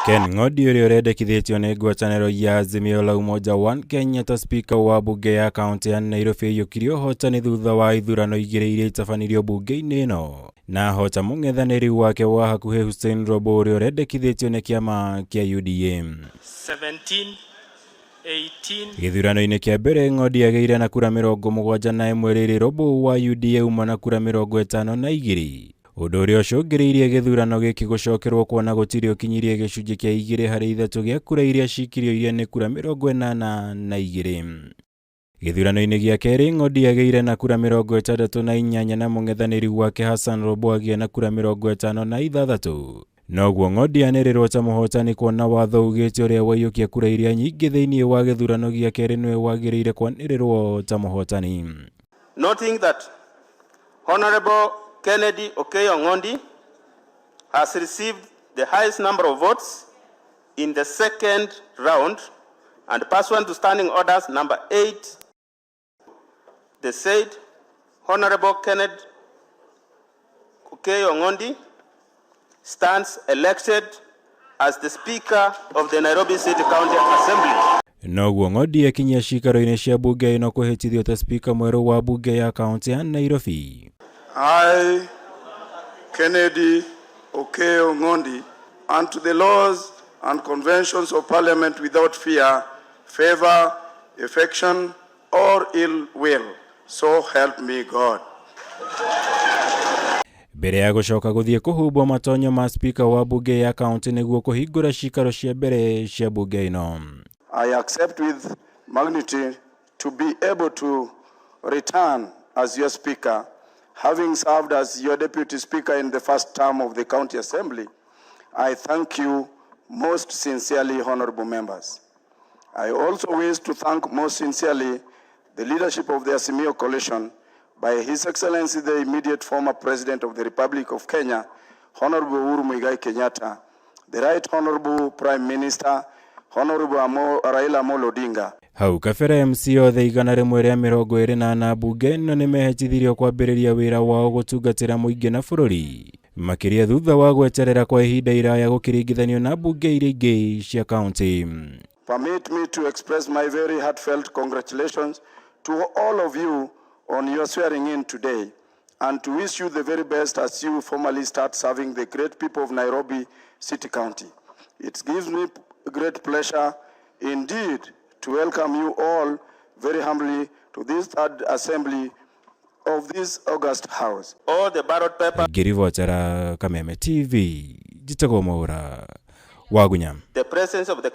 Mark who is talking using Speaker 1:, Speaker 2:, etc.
Speaker 1: Ken Ng'ondi uria urendekithitio ni ngwataniro ya Azimio la Umoja One Kenya ta spika wa mbunge ya kaunti ya Nairobi yukirio uhotani thutha wa ithurano igiri iria itabanirio mbunge-ini ino na hota mung'ethaniri wake wa hakuhi Hussein Robo uria urendekithitio ni kiama kia UDA.
Speaker 2: 17, 18.
Speaker 1: Githurano-ini kia mbere Ng'ondi ageire na kura 71 na imwe Robo wa UDA uma na kura 52. Undu uria ucungiriirie githurano giki gucokerwo kuona gutiri ukinyirie gicunji kia 2/3 gia kura iria cikirio iria ni kura 82. Githurano-ini gia keri Ng'ondi ageire na kura 68 na mung'ethaniri wake Hassan Robo agie na kura 56. Noguo Ng'ondi anirirwo ta muhotani kuona watho ugite uria waiyukia kura iria nyingi thiini wa githurano gia keri niwe wagiriire kwanirirwo ta muhotani.
Speaker 3: Noting that Honorable Kennedy Okeyo Ng'ondi has received the highest number of votes in the second round and pursuant to standing orders number 8, the said Honorable Kennedy Okeyo Ng'ondi stands elected as the Speaker of the Nairobi City County Assembly.
Speaker 1: Noguo Ng'ondi akinyia cikaro-ini cia mbunge ino kwihitithio ta spika mweru wa mbunge ya kaunti ya Nairobi.
Speaker 4: I, Kennedy Okeyo Ng'ondi, unto the laws and conventions of Parliament without fear, favor, affection, or ill will. So help me God.
Speaker 1: Mbere ya gucoka guthie kuhumbwo matonyo ma spika wa mbunge ya kaunti niguo kuhingura cikaro cia mbere cia mbunge ino.
Speaker 4: I accept with magnitude to be able to return as your speaker, having served as your deputy speaker in the first term of the county assembly. I thank you most sincerely, honorable members. I also wish to thank most sincerely the leadership of the Azimio coalition by His Excellency the immediate former President of the Republic of Kenya, Honorable Uhuru Muigai Kenyatta, the Right Honorable Prime Minister, Honorable Raila Amolo Odinga.
Speaker 1: Hau kabere MCA othe 124 mbunge ino nimehĩtithirio kwambĩrĩria wĩra wao gũtungatĩra mũingĩ na bũrũri makĩria thutha wa gweterera kwa ihinda iraya gũkĩringithanio na mbunge iria ingĩ cia kaunti.
Speaker 4: Permit me to express my very heartfelt congratulations to all of you on your swearing in today and to wish you the very best as you formally start serving the great people of Nairobi City County. It gives me great pleasure indeed to welcome you all very humbly to this third assembly of this August House.
Speaker 3: All the ballot paper.
Speaker 1: Kameme TV. Jitagwo Mwaura. Wagunyam.
Speaker 3: The presence of the